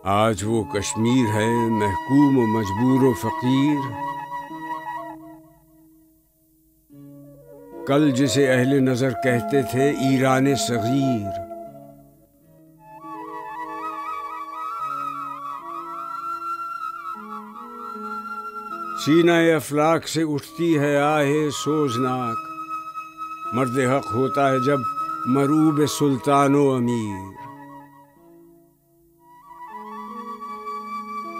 آج وہ کشمیر ہے محکوم و مجبور و فقیر، کل جسے اہل نظر کہتے تھے ایران صغیر۔ سینہ افلاک سے اٹھتی ہے آہ سوزناک، مرد حق ہوتا ہے جب مروب سلطان و امیر۔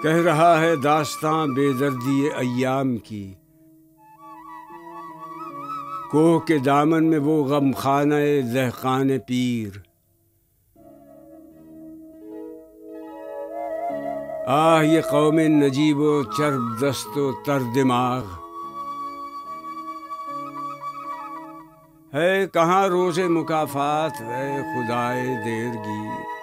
کہہ رہا ہے داستاں بے دردی ایام کی، کوہ کے دامن میں وہ غم خانہ دہقان پیر۔ آہ یہ قوم نجیب و چرب دست و تر دماغ، ہے کہاں روز مکافات اے خدائے دیرگیر۔